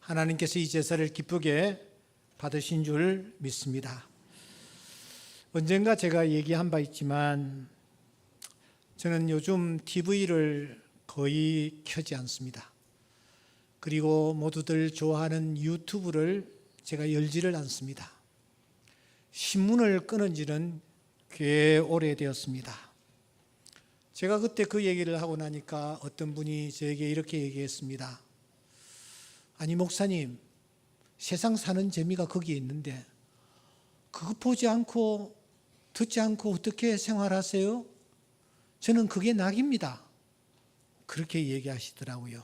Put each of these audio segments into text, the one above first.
하나님께서 이 제사를 기쁘게 받으신 줄 믿습니다. 언젠가 제가 얘기한 바 있지만 저는 요즘 TV를 거의 켜지 않습니다. 그리고 모두들 좋아하는 유튜브를 제가 열지를 않습니다. 신문을 끊은 지는 꽤 오래되었습니다. 제가 그때 그 얘기를 하고 나니까 어떤 분이 저에게 이렇게 얘기했습니다. 아니 목사님, 세상 사는 재미가 거기에 있는데 그거 보지 않고 듣지 않고 어떻게 생활하세요? 저는 그게 낙입니다. 그렇게 얘기하시더라고요.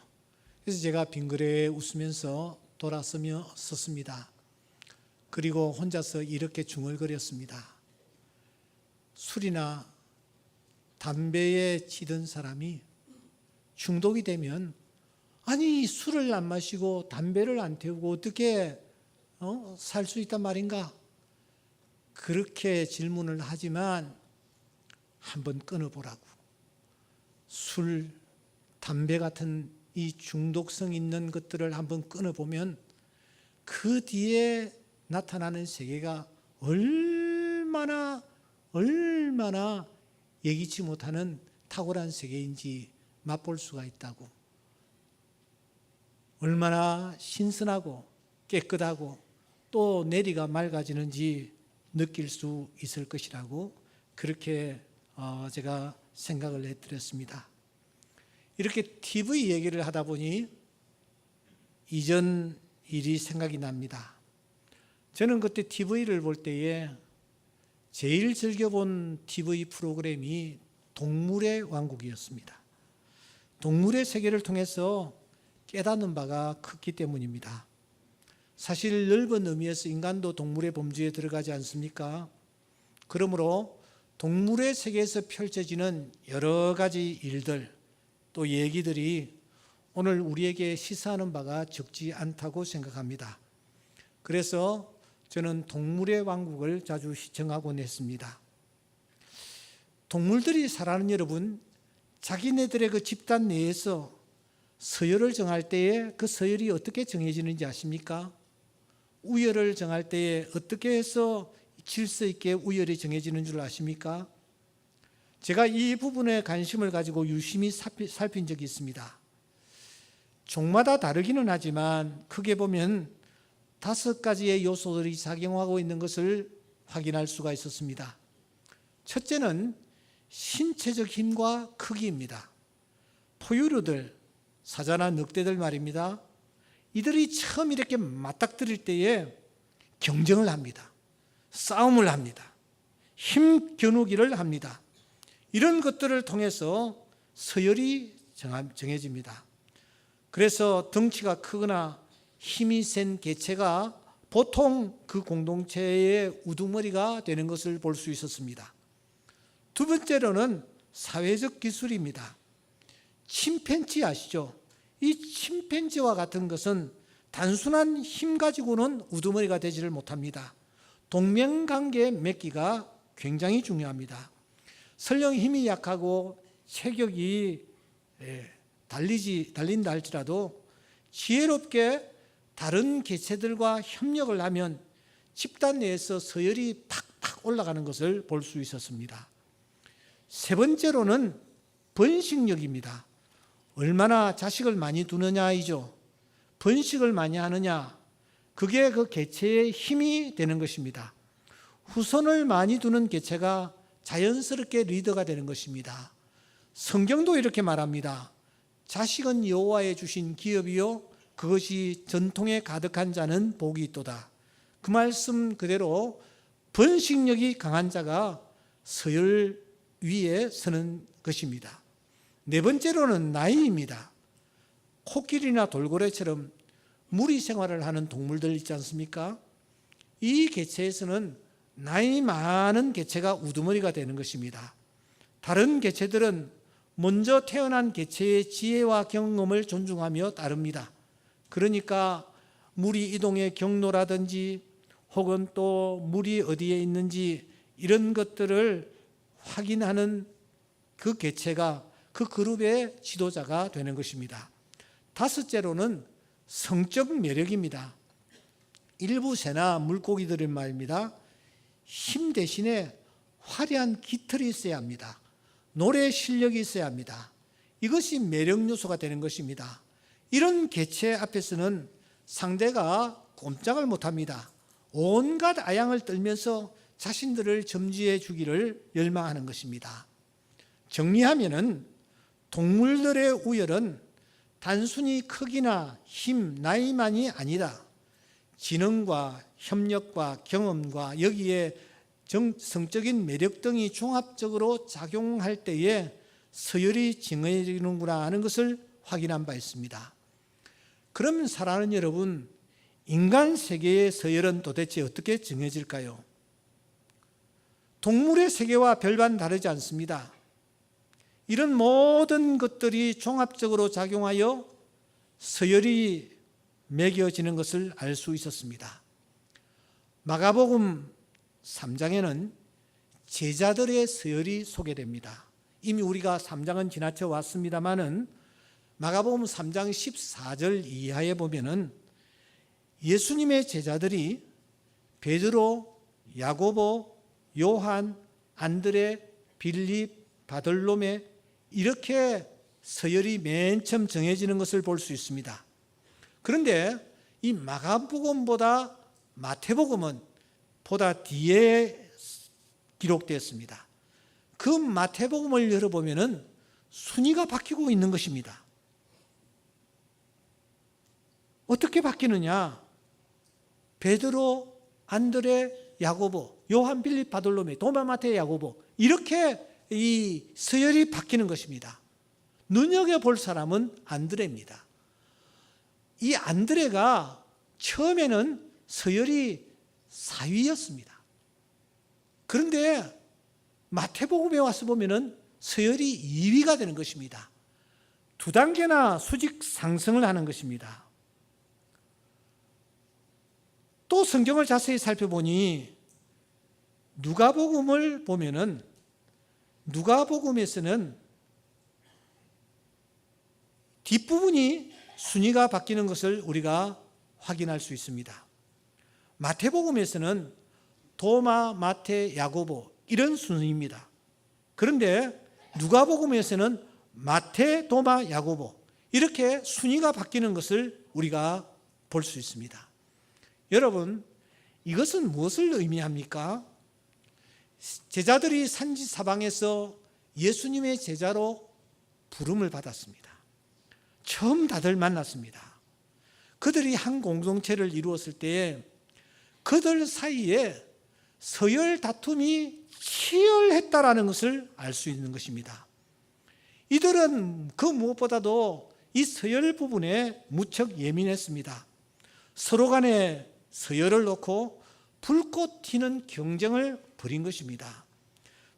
그래서 제가 빙그레 웃으면서 돌아서며 섰습니다. 그리고 혼자서 이렇게 중얼거렸습니다. 술이나 담배에 치던 사람이 중독이 되면 아니 술을 안 마시고 담배를 안 태우고 어떻게 살 수 있단 말인가? 그렇게 질문을 하지만 한번 끊어보라고. 술, 담배 같은 이 중독성 있는 것들을 한번 끊어보면 그 뒤에 나타나는 세계가 얼마나 예기치 못하는 탁월한 세계인지 맛볼 수가 있다고. 얼마나 신선하고 깨끗하고 또 내리가 맑아지는지 느낄 수 있을 것이라고 그렇게 제가 생각을 해드렸습니다. 이렇게 TV 얘기를 하다 보니 이전 일이 생각이 납니다. 저는 그때 TV를 볼 때에 제일 즐겨본 TV 프로그램이 동물의 왕국이었습니다. 동물의 세계를 통해서 깨닫는 바가 컸기 때문입니다. 사실 넓은 의미에서 인간도 동물의 범주에 들어가지 않습니까? 그러므로 동물의 세계에서 펼쳐지는 여러 가지 일들 또 얘기들이 오늘 우리에게 시사하는 바가 적지 않다고 생각합니다. 그래서 저는 동물의 왕국을 자주 시청하곤 했습니다. 동물들이 살아가는 여러분, 자기네들의 그 집단 내에서 서열을 정할 때에 그 서열이 어떻게 정해지는지 아십니까? 우열을 정할 때에 어떻게 해서 질서 있게 우열이 정해지는 줄 아십니까? 제가 이 부분에 관심을 가지고 유심히 살핀 적이 있습니다. 종마다 다르기는 하지만 크게 보면 5가지의 요소들이 작용하고 있는 것을 확인할 수가 있었습니다. 첫째는 신체적 힘과 크기입니다. 포유류들, 사자나 늑대들 말입니다. 이들이 처음 이렇게 맞닥뜨릴 때에 경쟁을 합니다. 싸움을 합니다. 힘 겨누기를 합니다. 이런 것들을 통해서 서열이 정해집니다. 그래서 덩치가 크거나 힘이 센 개체가 보통 그 공동체의 우두머리가 되는 것을 볼 수 있었습니다. 두 번째로는 사회적 기술입니다. 침팬지 아시죠? 이 침팬지와 같은 것은 단순한 힘 가지고는 우두머리가 되지를 못합니다. 동명관계 맺기가 굉장히 중요합니다. 설령 힘이 약하고 체격이 달린다 할지라도 지혜롭게 다른 개체들과 협력을 하면 집단 내에서 서열이 팍팍 올라가는 것을 볼 수 있었습니다. 세 번째로는 번식력입니다. 얼마나 자식을 많이 두느냐이죠. 번식을 많이 하느냐, 그게 그 개체의 힘이 되는 것입니다. 후손을 많이 두는 개체가 자연스럽게 리더가 되는 것입니다. 성경도 이렇게 말합니다. 자식은 여호와의 주신 기업이요 그것이 전통에 가득한 자는 복이 있도다. 그 말씀 그대로 번식력이 강한 자가 서열 위에 서는 것입니다. 네 번째로는 나이입니다. 코끼리나 돌고래처럼 무리 생활을 하는 동물들 있지 않습니까? 이 개체에서는 나이 많은 개체가 우두머리가 되는 것입니다. 다른 개체들은 먼저 태어난 개체의 지혜와 경험을 존중하며 따릅니다. 그러니까 무리 이동의 경로라든지 혹은 또 무리 어디에 있는지 이런 것들을 확인하는 그 개체가 그 그룹의 지도자가 되는 것입니다. 다섯째로는 성적 매력입니다. 일부 새나 물고기들은 말입니다. 힘 대신에 화려한 깃털이 있어야 합니다. 노래 실력이 있어야 합니다. 이것이 매력 요소가 되는 것입니다. 이런 개체 앞에서는 상대가 꼼짝을 못합니다. 온갖 아양을 떨면서 자신들을 점지해 주기를 열망하는 것입니다. 정리하면은 동물들의 우열은 단순히 크기나 힘, 나이만이 아니라 지능과 협력과 경험과 여기에 성적인 매력 등이 종합적으로 작용할 때에 서열이 정해지는구나 하는 것을 확인한 바 있습니다. 그러면 사랑하는 여러분, 인간 세계의 서열은 도대체 어떻게 정해질까요? 동물의 세계와 별반 다르지 않습니다. 이런 모든 것들이 종합적으로 작용하여 서열이 매겨지는 것을 알 수 있었습니다. 마가복음 3장에는 제자들의 서열이 소개됩니다. 이미 우리가 3장은 지나쳐 왔습니다마는 마가복음 3장 14절 이하에 보면은 예수님의 제자들이 베드로, 야고보, 요한, 안드레, 빌립, 바돌로메 이렇게 서열이 맨 처음 정해지는 것을 볼 수 있습니다. 그런데 이 마가복음보다 마태복음은 보다 뒤에 기록되었습니다. 그 마태복음을 열어보면 순위가 바뀌고 있는 것입니다. 어떻게 바뀌느냐? 베드로, 안드레, 야고보, 요한, 빌립, 바돌로메, 도마, 마태, 야고보 이렇게 이 서열이 바뀌는 것입니다. 눈여겨볼 사람은 안드레입니다. 이 안드레가 처음에는 서열이 4위였습니다. 그런데 마태복음에 와서 보면은 서열이 2위가 되는 것입니다. 2단계나 수직 상승을 하는 것입니다. 또 성경을 자세히 살펴보니 누가복음을 보면은 누가복음에서는 뒷부분이 순위가 바뀌는 것을 우리가 확인할 수 있습니다. 마태복음에서는 도마, 마태, 야고보 이런 순위입니다. 그런데 누가복음에서는 마태, 도마, 야고보 이렇게 순위가 바뀌는 것을 우리가 볼 수 있습니다. 여러분, 이것은 무엇을 의미합니까? 제자들이 산지 사방에서 예수님의 제자로 부름을 받았습니다. 처음 다들 만났습니다. 그들이 한 공동체를 이루었을 때에 그들 사이에 서열 다툼이 치열했다라는 것을 알 수 있는 것입니다. 이들은 그 무엇보다도 이 서열 부분에 무척 예민했습니다. 서로 간에 서열을 놓고 불꽃 튀는 경쟁을 벌인 것입니다.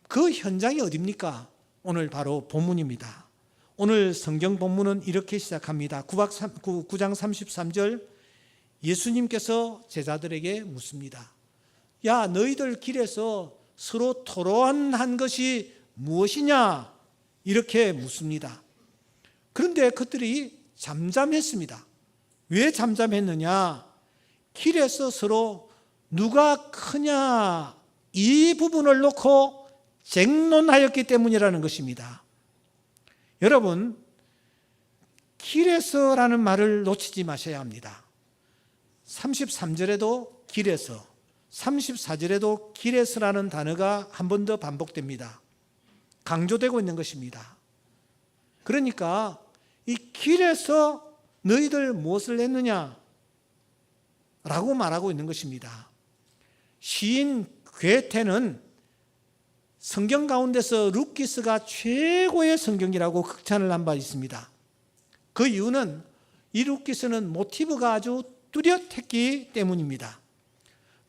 그 현장이 어디입니까? 오늘 바로 본문입니다. 오늘 성경 본문은 이렇게 시작합니다. 9장 33절 예수님께서 제자들에게 묻습니다. 야, 너희들 길에서 서로 토론한 것이 무엇이냐? 이렇게 묻습니다. 그런데 그들이 잠잠했습니다. 왜 잠잠했느냐? 길에서 서로 누가 크냐 이 부분을 놓고 쟁론하였기 때문이라는 것입니다. 여러분, 길에서라는 말을 놓치지 마셔야 합니다. 33절에도 길에서, 34절에도 길에서라는 단어가 한 번 더 반복됩니다. 강조되고 있는 것입니다. 그러니까 이 길에서 너희들 무엇을 했느냐? 라고 말하고 있는 것입니다. 시인 괴테는 성경 가운데서 루키스가 최고의 성경이라고 극찬을 한 바 있습니다. 그 이유는 이 루키스는 모티브가 아주 뚜렷했기 때문입니다.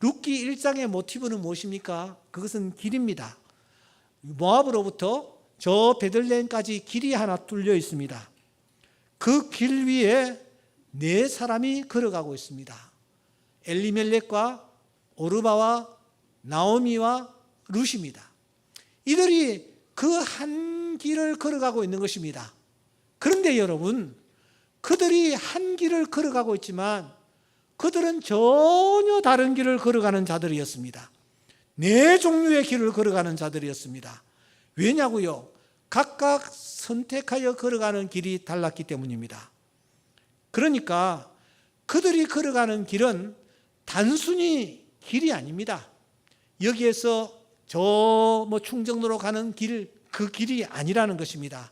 루키 1장의 모티브는 무엇입니까? 그것은 길입니다. 모압으로부터 저 베들레헴까지 길이 하나 뚫려 있습니다. 그 길 위에 4사람이 걸어가고 있습니다. 엘리멜렉과 오르바와 나오미와 룻입니다. 이들이 그 한 길을 걸어가고 있는 것입니다. 그런데 여러분, 그들이 한 길을 걸어가고 있지만 그들은 전혀 다른 길을 걸어가는 자들이었습니다. 네 종류의 길을 걸어가는 자들이었습니다. 왜냐고요? 각각 선택하여 걸어가는 길이 달랐기 때문입니다. 그러니까 그들이 걸어가는 길은 단순히 길이 아닙니다. 여기에서 저 충정로로 가는 길, 그 길이 아니라는 것입니다.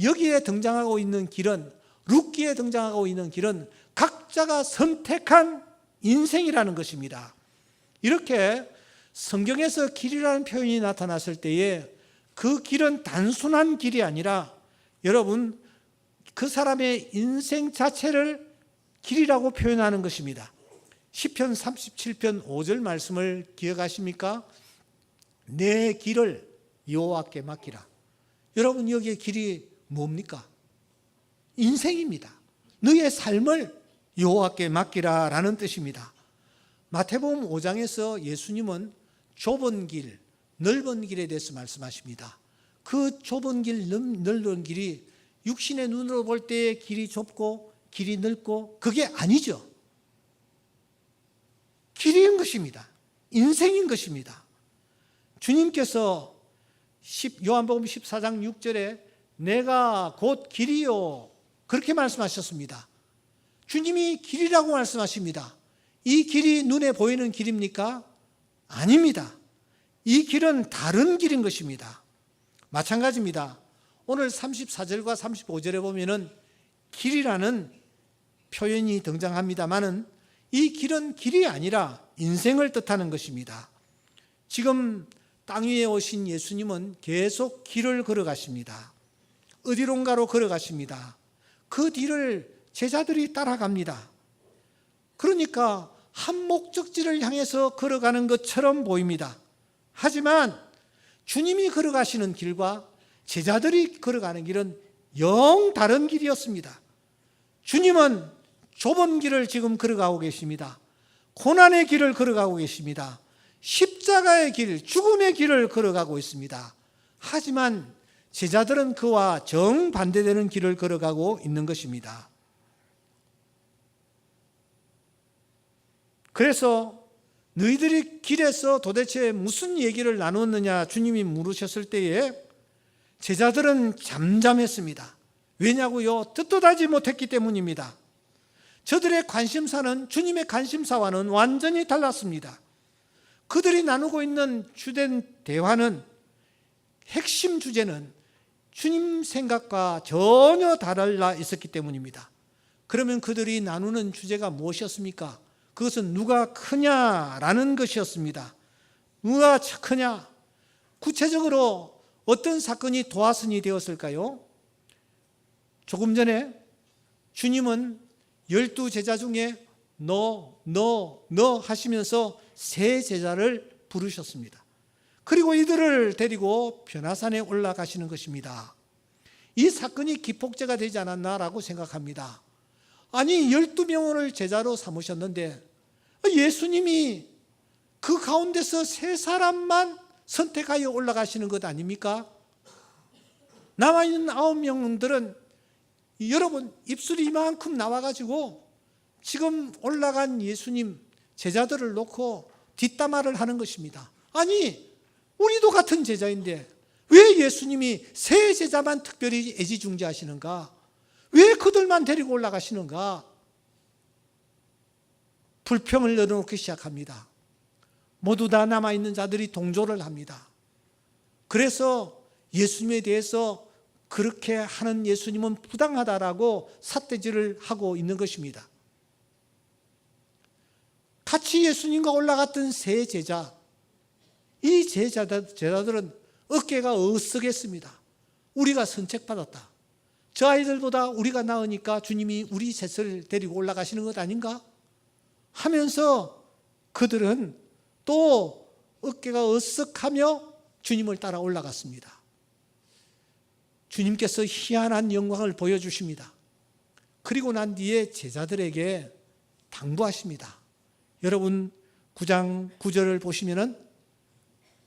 여기에 등장하고 있는 길은, 룻기에 등장하고 있는 길은 각자가 선택한 인생이라는 것입니다. 이렇게 성경에서 길이라는 표현이 나타났을 때에 그 길은 단순한 길이 아니라 여러분, 그 사람의 인생 자체를 길이라고 표현하는 것입니다. 시편 37편 5절 말씀을 기억하십니까? 내 길을 여호와께 맡기라. 여러분, 여기에 길이 뭡니까? 인생입니다. 너의 삶을 여호와께 맡기라 라는 뜻입니다. 마태복음 5장에서 예수님은 좁은 길, 넓은 길에 대해서 말씀하십니다. 그 좁은 길, 넓은 길이 육신의 눈으로 볼 때 길이 좁고 길이 넓고 그게 아니죠. 길인 것입니다. 인생인 것입니다. 주님께서 요한복음 14장 6절에 내가 곧 길이요 그렇게 말씀하셨습니다. 주님이 길이라고 말씀하십니다. 이 길이 눈에 보이는 길입니까? 아닙니다. 이 길은 다른 길인 것입니다. 마찬가지입니다. 오늘 34절과 35절에 보면은 길이라는 표현이 등장합니다만은 이 길은 길이 아니라 인생을 뜻하는 것입니다. 지금 땅 위에 오신 예수님은 계속 길을 걸어가십니다. 어디론가로 걸어가십니다. 그 뒤를 제자들이 따라갑니다. 그러니까 한 목적지를 향해서 걸어가는 것처럼 보입니다. 하지만 주님이 걸어가시는 길과 제자들이 걸어가는 길은 영 다른 길이었습니다. 주님은 좁은 길을 지금 걸어가고 계십니다. 고난의 길을 걸어가고 계십니다. 십자가의 길, 죽음의 길을 걸어가고 있습니다. 하지만 제자들은 그와 정반대되는 길을 걸어가고 있는 것입니다. 그래서 너희들이 길에서 도대체 무슨 얘기를 나눴느냐 주님이 물으셨을 때에 제자들은 잠잠했습니다. 왜냐고요? 듣도 하지 못했기 때문입니다. 저들의 관심사는 주님의 관심사와는 완전히 달랐습니다. 그들이 나누고 있는 주된 대화는, 핵심 주제는 주님 생각과 전혀 달라 있었기 때문입니다. 그러면 그들이 나누는 주제가 무엇이었습니까? 그것은 누가 크냐라는 것이었습니다. 누가 크냐? 구체적으로 어떤 사건이 도화선이 되었을까요? 조금 전에 주님은 12제자 중에 너 하시면서 세 제자를 부르셨습니다. 그리고 이들을 데리고 변화산에 올라가시는 것입니다. 이 사건이 기폭제가 되지 않았나라고 생각합니다. 아니 12명을 제자로 삼으셨는데 예수님이 그 가운데서 세 사람만 선택하여 올라가시는 것 아닙니까? 남아있는 9명들은 여러분 입술이 이만큼 나와가지고 지금 올라간 예수님 제자들을 놓고 뒷담화를 하는 것입니다. 아니 우리도 같은 제자인데 왜 예수님이 세 제자만 특별히 애지중지하시는가? 왜 그들만 데리고 올라가시는가? 불평을 내놓기 시작합니다. 모두 다 남아있는 자들이 동조를 합니다. 그래서 예수님에 대해서 그렇게 하는 예수님은 부당하다라고 삿대질을 하고 있는 것입니다. 같이 예수님과 올라갔던 세 제자, 이 제자들은 어깨가 으쓱했습니다. 우리가 선택받았다. 저 아이들보다 우리가 나으니까 주님이 우리 셋을 데리고 올라가시는 것 아닌가? 하면서 그들은 또 어깨가 으쓱하며 주님을 따라 올라갔습니다. 주님께서 희한한 영광을 보여주십니다. 그리고 난 뒤에 제자들에게 당부하십니다. 여러분 9장 9절을 보시면은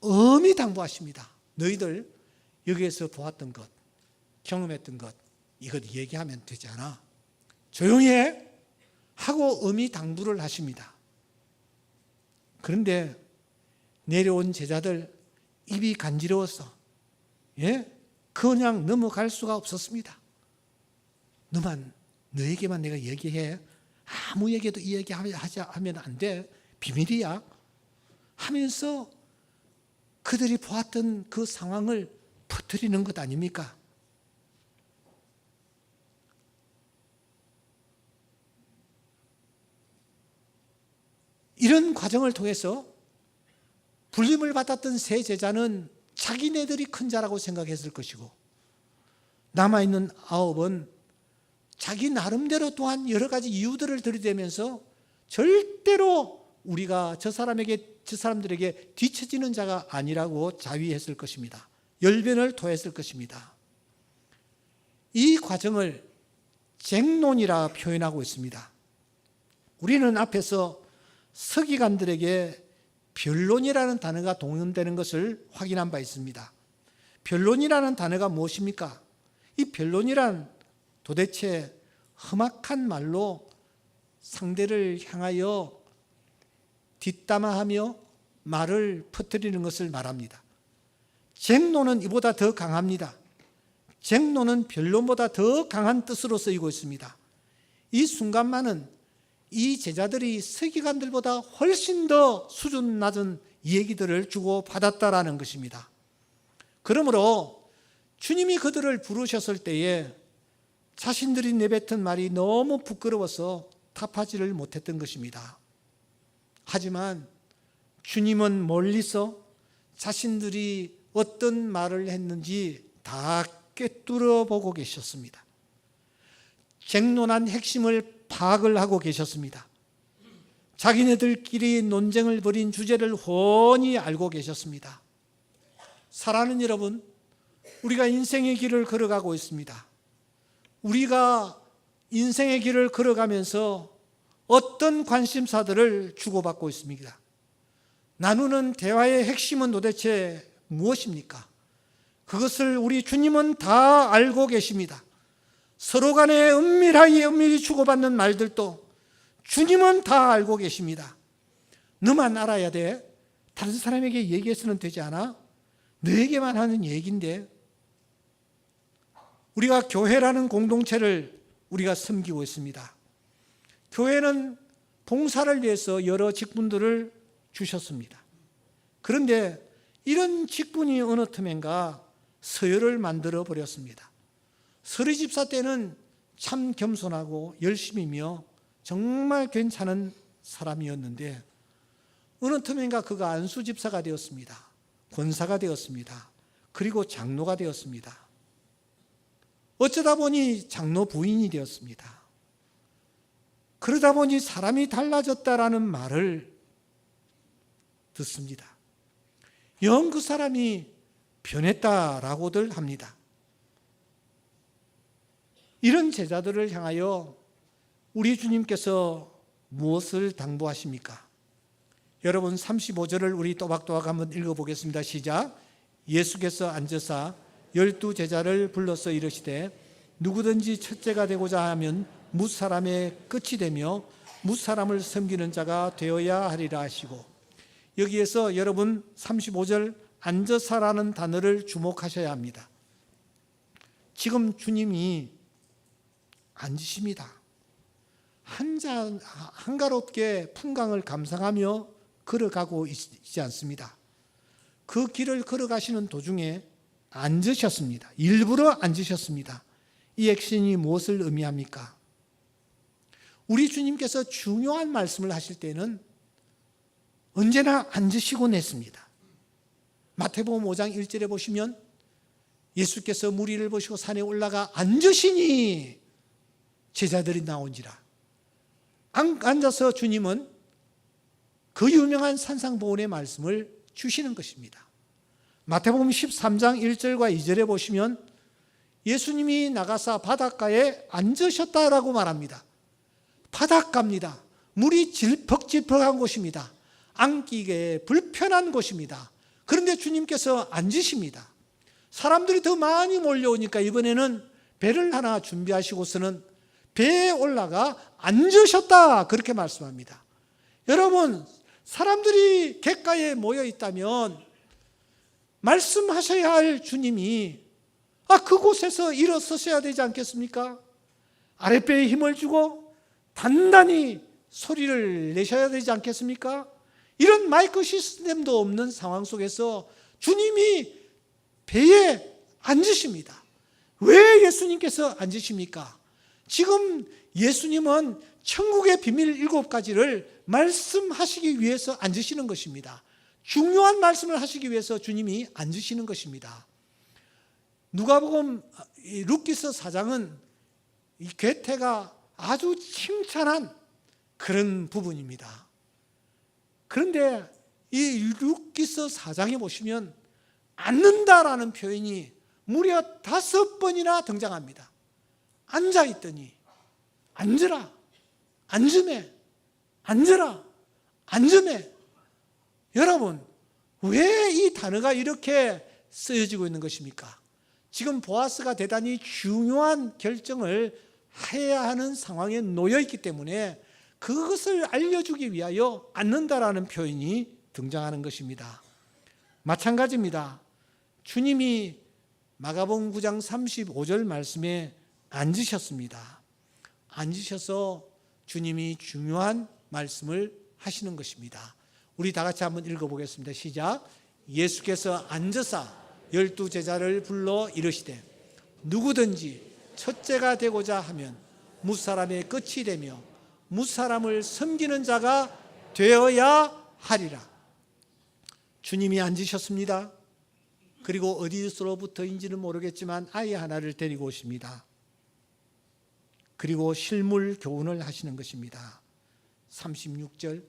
엄히 당부하십니다. 너희들 여기에서 보았던 것, 경험했던 것, 이것 얘기하면 되지 않아. 조용히 해 하고 엄의당부를 하십니다. 그런데 내려온 제자들 입이 간지러웠어. 그냥 넘어갈 수가 없었습니다. 너에게만 내가 얘기해. 아무에게도 이 얘기 하면 안 돼. 비밀이야. 하면서 그들이 보았던 그 상황을 퍼뜨리는 것 아닙니까? 이런 과정을 통해서 불림을 받았던 세 제자는 자기네들이 큰 자라고 생각했을 것이고, 남아있는 9은 자기 나름대로 또한 여러 가지 이유들을 들이대면서 절대로 우리가 저 사람들에게 뒤처지는 자가 아니라고 자위했을 것입니다. 열변을 토했을 것입니다. 이 과정을 쟁론이라 표현하고 있습니다. 우리는 앞에서 서기관들에게 변론이라는 단어가 동원되는 것을 확인한 바 있습니다. 변론이라는 단어가 무엇입니까? 이 변론이란 도대체 험악한 말로 상대를 향하여 뒷담화하며 말을 퍼뜨리는 것을 말합니다. 쟁론은 이보다 더 강합니다. 쟁론은 변론보다 더 강한 뜻으로 쓰이고 있습니다. 이 순간만은 이 제자들이 서기관들보다 훨씬 더 수준 낮은 얘기들을 주고받았다라는 것입니다. 그러므로 주님이 그들을 부르셨을 때에 자신들이 내뱉은 말이 너무 부끄러워서 답하지를 못했던 것입니다. 하지만 주님은 멀리서 자신들이 어떤 말을 했는지 다 꿰뚫어 보고 계셨습니다. 쟁론한 핵심을 파악을 하고 계셨습니다. 자기네들끼리 논쟁을 벌인 주제를 훤히 알고 계셨습니다. 사랑하는 여러분, 우리가 인생의 길을 걸어가고 있습니다. 우리가 인생의 길을 걸어가면서 어떤 관심사들을 주고받고 있습니다. 나누는 대화의 핵심은 도대체 무엇입니까? 그것을 우리 주님은 다 알고 계십니다. 서로 간에 은밀히 주고받는 말들도 주님은 다 알고 계십니다. 너만 알아야 돼. 다른 사람에게 얘기해서는 되지 않아? 너에게만 하는 얘기인데. 우리가 교회라는 공동체를 우리가 섬기고 있습니다. 교회는 봉사를 위해서 여러 직분들을 주셨습니다. 그런데 이런 직분이 어느 틈엔가 서열을 만들어 버렸습니다. 서리 집사 때는 참 겸손하고 열심히며 정말 괜찮은 사람이었는데 어느 틈엔가 그가 안수 집사가 되었습니다. 권사가 되었습니다. 그리고 장로가 되었습니다. 어쩌다 보니 장로 부인이 되었습니다. 그러다 보니 사람이 달라졌다라는 말을 듣습니다. 영 그 사람이 변했다라고들 합니다. 이런 제자들을 향하여 우리 주님께서 무엇을 당부하십니까? 여러분 35절을 우리 또박또박 한번 읽어보겠습니다. 시작. 예수께서 앉으사 12제자를 불러서 이르시되 누구든지 첫째가 되고자 하면 뭇사람의 끝이 되며 뭇사람을 섬기는 자가 되어야 하리라 하시고, 여기에서 여러분 35절 앉으사라는 단어를 주목하셔야 합니다. 지금 주님이 앉으십니다. 한가롭게 풍광을 감상하며 걸어가고 있지 않습니다. 그 길을 걸어가시는 도중에 앉으셨습니다. 일부러 앉으셨습니다. 이 액션이 무엇을 의미합니까? 우리 주님께서 중요한 말씀을 하실 때는 언제나 앉으시곤 했습니다. 마태복음 5장 1절에 보시면 예수께서 무리를 보시고 산에 올라가 앉으시니 제자들이 나온지라. 앉아서 주님은 그 유명한 산상보훈의 말씀을 주시는 것입니다. 마태복음 13장 1절과 2절에 보시면 예수님이 나가사 바닷가에 앉으셨다라고 말합니다. 바닷가입니다. 물이 질퍽질퍽한 곳입니다. 앉기에 불편한 곳입니다. 그런데 주님께서 앉으십니다. 사람들이 더 많이 몰려오니까 이번에는 배를 하나 준비하시고서는 배에 올라가 앉으셨다 그렇게 말씀합니다. 여러분, 사람들이 객가에 모여 있다면 말씀하셔야 할 주님이 그곳에서 일어서셔야 되지 않겠습니까? 아랫배에 힘을 주고 단단히 소리를 내셔야 되지 않겠습니까? 이런 마이크 시스템도 없는 상황 속에서 주님이 배에 앉으십니다. 왜 예수님께서 앉으십니까? 지금 예수님은 천국의 비밀 7가지를 말씀하시기 위해서 앉으시는 것입니다. 중요한 말씀을 하시기 위해서 주님이 앉으시는 것입니다. 누가복음 룻기서 4장은 이 괴테가 아주 칭찬한 그런 부분입니다. 그런데 이 룻기서 4장에 보시면 앉는다라는 표현이 무려 5번이나 등장합니다. 앉아있더니 앉으라, 앉으매, 앉으라, 앉으매. 여러분, 왜 이 단어가 이렇게 쓰여지고 있는 것입니까? 지금 보아스가 대단히 중요한 결정을 해야 하는 상황에 놓여 있기 때문에 그것을 알려주기 위하여 앉는다라는 표현이 등장하는 것입니다. 마찬가지입니다. 주님이 마가복음 9장 35절 말씀에 앉으셨습니다. 앉으셔서 주님이 중요한 말씀을 하시는 것입니다. 우리 다 같이 한번 읽어보겠습니다. 시작. 예수께서 앉으사 12 제자를 불러 이르시되 누구든지 첫째가 되고자 하면 무사람의 끝이 되며 무사람을 섬기는 자가 되어야 하리라. 주님이 앉으셨습니다. 그리고 어디서로부터인지는 모르겠지만 아이 하나를 데리고 오십니다. 그리고 실물 교훈을 하시는 것입니다. 36절,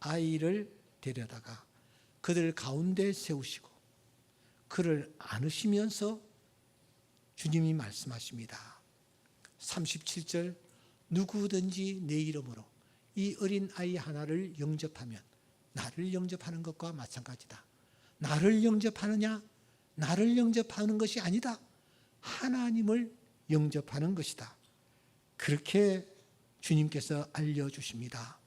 아이를 데려다가 그들 가운데 세우시고 그를 안으시면서 주님이 말씀하십니다. 37절, 누구든지 내 이름으로 이 어린 아이 하나를 영접하면 나를 영접하는 것과 마찬가지다. 나를 영접하느냐? 나를 영접하는 것이 아니다. 하나님을 영접하는 것이다. 그렇게 주님께서 알려주십니다.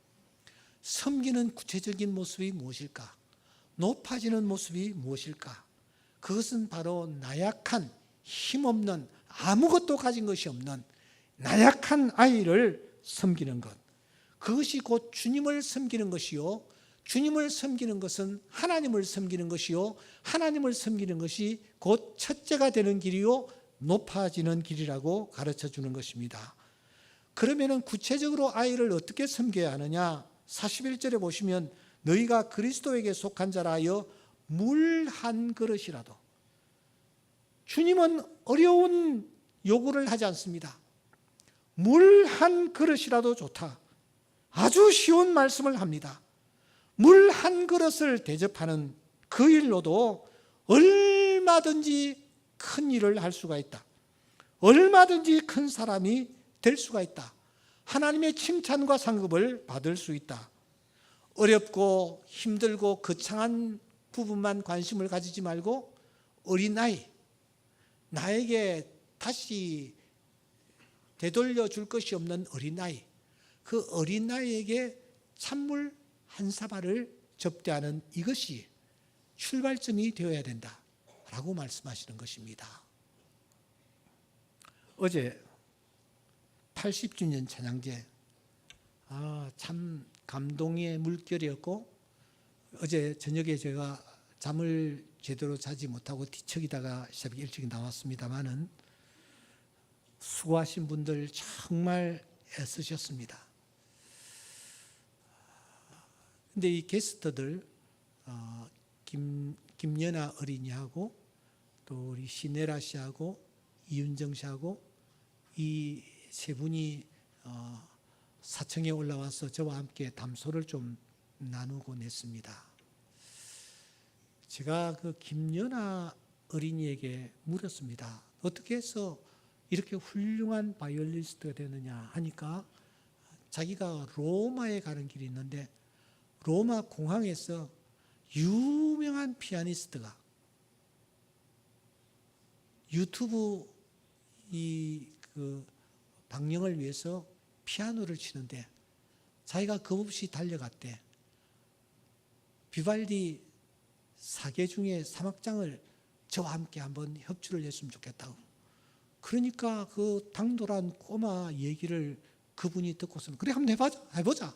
섬기는 구체적인 모습이 무엇일까? 높아지는 모습이 무엇일까? 그것은 바로 나약한, 힘없는, 아무것도 가진 것이 없는 나약한 아이를 섬기는 것. 그것이 곧 주님을 섬기는 것이요, 주님을 섬기는 것은 하나님을 섬기는 것이요, 하나님을 섬기는 것이 곧 첫째가 되는 길이요 높아지는 길이라고 가르쳐 주는 것입니다. 그러면 구체적으로 아이를 어떻게 섬겨야 하느냐? 41절에 보시면 너희가 그리스도에게 속한 자라 하여 물 한 그릇이라도. 주님은 어려운 요구를 하지 않습니다. 물 한 그릇이라도 좋다. 아주 쉬운 말씀을 합니다. 물 한 그릇을 대접하는 그 일로도 얼마든지 큰 일을 할 수가 있다. 얼마든지 큰 사람이 될 수가 있다. 하나님의 칭찬과 상급을 받을 수 있다. 어렵고 힘들고 거창한 부분만 관심을 가지지 말고 어린아이, 나에게 다시 되돌려 줄 것이 없는 어린아이, 그 어린아이에게 찬물 한 사발을 접대하는 이것이 출발점이 되어야 된다라고 말씀하시는 것입니다. 어제 80주년 찬양제, 참 감동의 물결이었고, 어제 저녁에 제가 잠을 제대로 자지 못하고 뒤척이다가 새벽 일찍 나왔습니다마는 수고하신 분들 정말 애쓰셨습니다. 근데 이 게스트들 김연아 어린이하고 또 우리 시네라 씨하고 이윤정 씨하고 이 세 분이 사청에 올라와서 저와 함께 담소를 좀 나누고 냈습니다. 제가 그 김연아 어린이에게 물었습니다. 어떻게 해서 이렇게 훌륭한 바이올리니스트가 되느냐 하니까 자기가 로마에 가는 길이 있는데 로마 공항에서 유명한 피아니스트가 유튜브 그 방영을 위해서 피아노를 치는데 자기가 겁없이 달려갔대. 비발디 사계 중에 3악장을 저와 함께 한번 협주를 했으면 좋겠다고. 그러니까 그 당돌한 꼬마 얘기를 그분이 듣고서는 그래 한번 해보자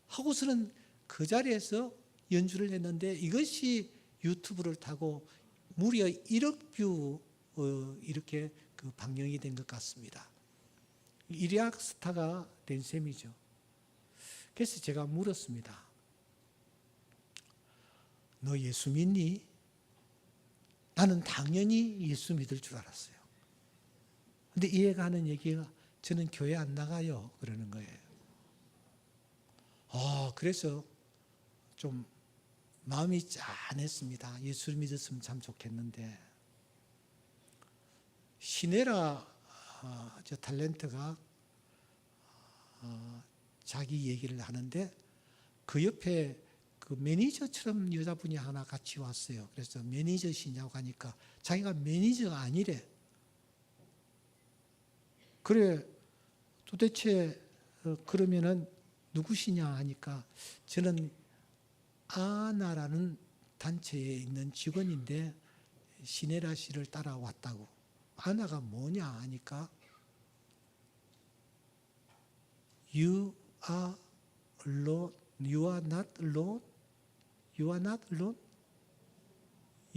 하고서는 그 자리에서 연주를 했는데 이것이 유튜브를 타고 무려 1억 뷰 이렇게 그 방영이 된 것 같습니다. 일약 스타가 된 셈이죠. 그래서 제가 물었습니다. 너 예수 믿니? 나는 당연히 예수 믿을 줄 알았어요. 근데 이 애가 하는 얘기가 저는 교회 안 나가요 그러는 거예요. 그래서 좀 마음이 짠했습니다. 예수 믿었으면 참 좋겠는데 시네라 저 탤런트가 자기 얘기를 하는데 그 옆에 그 매니저처럼 여자분이 하나 같이 왔어요. 그래서 매니저시냐고 하니까 자기가 매니저가 아니래. 그래 도대체 그러면은 누구시냐 하니까 저는 아나라는 단체에 있는 직원인데 시네라 씨를 따라왔다고. 아나가 뭐냐 하니까 You are alone. You are not alone. You are not alone.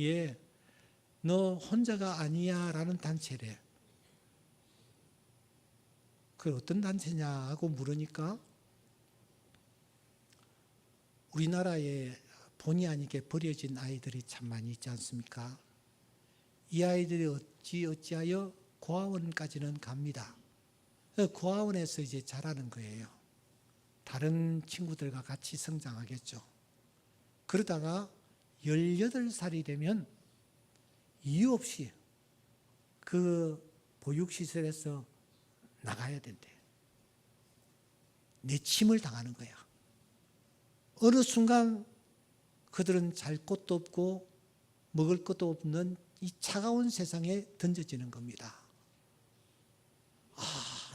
예, 너 혼자가 아니야 라는 단체래. 그 어떤 단체냐 하고 물으니까 우리나라에 본의 아니게 버려진 아이들이 참 많이 있지 않습니까? 이 아이들이 어찌하여 고아원까지는 갑니다. 고아원에서 이제 자라는 거예요. 다른 친구들과 같이 성장하겠죠. 그러다가 18살이 되면 이유 없이 그 보육시설에서 나가야 된대. 내침을 당하는 거야. 어느 순간 그들은 잘 곳도 없고 먹을 것도 없는 이 차가운 세상에 던져지는 겁니다.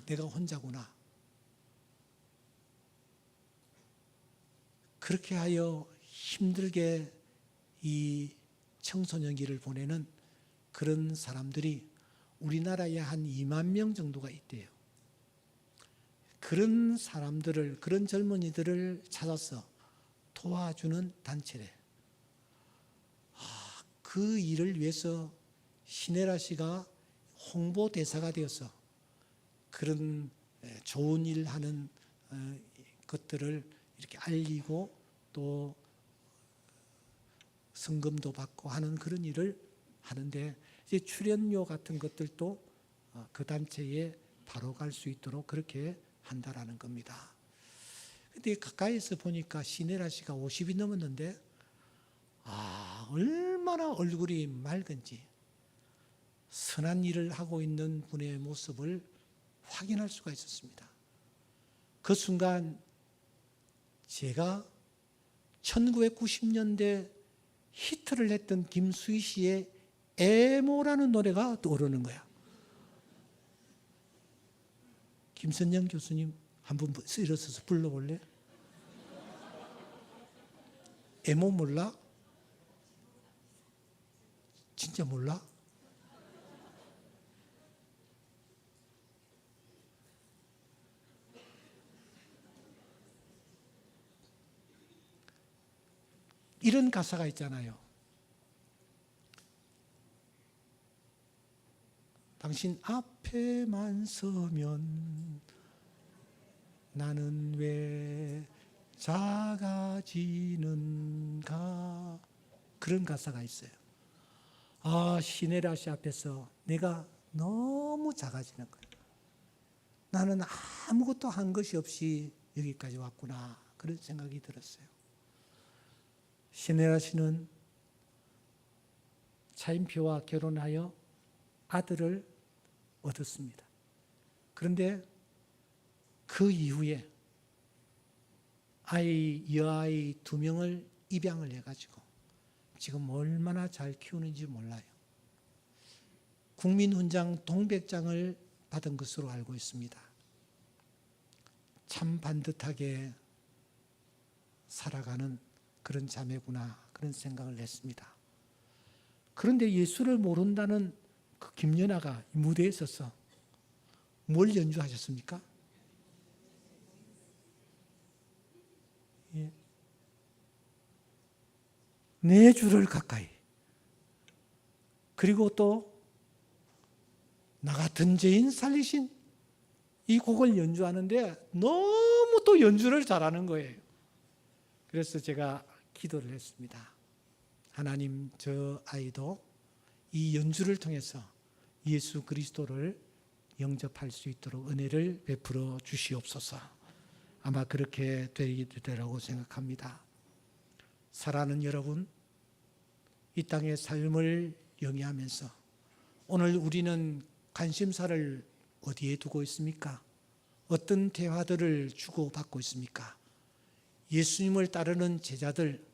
내가 혼자구나. 그렇게 하여 힘들게 이 청소년기를 보내는 그런 사람들이 우리나라에 한 2만 명 정도가 있대요. 그런 사람들을, 그런 젊은이들을 찾아서 도와주는 단체래. 그 일을 위해서 시네라 씨가 홍보대사가 되어서 그런 좋은 일 하는 것들을 이렇게 알리고 또 성금도 받고 하는 그런 일을 하는데 이제 출연료 같은 것들도 그 단체에 바로 갈 수 있도록 그렇게 한다라는 겁니다. 근데 가까이서 보니까 시네라 씨가 50이 넘었는데 얼마나 얼굴이 맑은지 선한 일을 하고 있는 분의 모습을 확인할 수가 있었습니다. 그 순간 제가 1990년대 히트를 했던 김수희 씨의 애모라는 노래가 떠오르는 거야. 김선영 교수님 한번 일어서서 불러볼래? 애모 몰라? 진짜 몰라? 이런 가사가 있잖아요. 당신 앞에만 서면 나는 왜 작아지는가. 그런 가사가 있어요. 시네라 씨 앞에서 내가 너무 작아지는 거예요. 나는 아무것도 한 것이 없이 여기까지 왔구나. 그런 생각이 들었어요. 시네라 씨는 차인표와 결혼하여 아들을 얻었습니다. 그런데 그 이후에 여아이 2명을 입양을 해가지고 지금 얼마나 잘 키우는지 몰라요. 국민훈장 동백장을 받은 것으로 알고 있습니다. 참 반듯하게 살아가는 그런 자매구나, 그런 생각을 했습니다. 그런데 예수를 모른다는 그 김연아가 무대에 서서 뭘 연주하셨습니까? 예. 내 주를 가까이. 그리고 또 나 같은 죄인 살리신 이 곡을 연주하는데 너무 또 연주를 잘하는 거예요. 그래서 제가 기도를 했습니다. 하나님, 저 아이도 이 연주를 통해서 예수 그리스도를 영접할 수 있도록 은혜를 베풀어 주시옵소서. 아마 그렇게 되리라고 생각합니다. 사랑하는 여러분, 이 땅의 삶을 영위하면서 오늘 우리는 관심사를 어디에 두고 있습니까? 어떤 대화들을 주고받고 있습니까? 예수님을 따르는 제자들,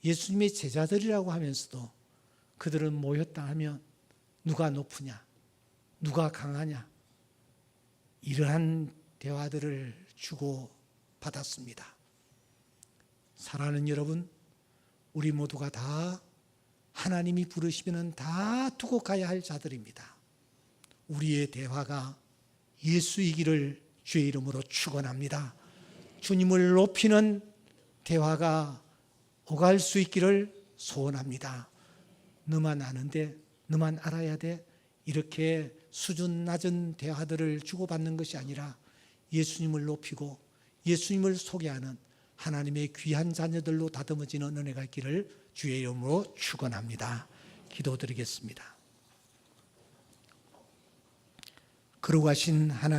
예수님의 제자들이라고 하면서도 그들은 모였다 하면 누가 높으냐, 누가 강하냐, 이러한 대화들을 주고받았습니다. 사랑하는 여러분, 우리 모두가 다 하나님이 부르시면 다 두고 가야 할 자들입니다. 우리의 대화가 예수이기를 주의 이름으로 축원합니다. 주님을 높이는 대화가 오갈 수 있기를 소원합니다. 너만 아는데, 너만 알아야 돼, 이렇게 수준 낮은 대화들을 주고받는 것이 아니라 예수님을 높이고 예수님을 소개하는 하나님의 귀한 자녀들로 다듬어지는 은혜가 있기를 주의 이름으로 축원합니다. 기도드리겠습니다. 거룩하신 하나님,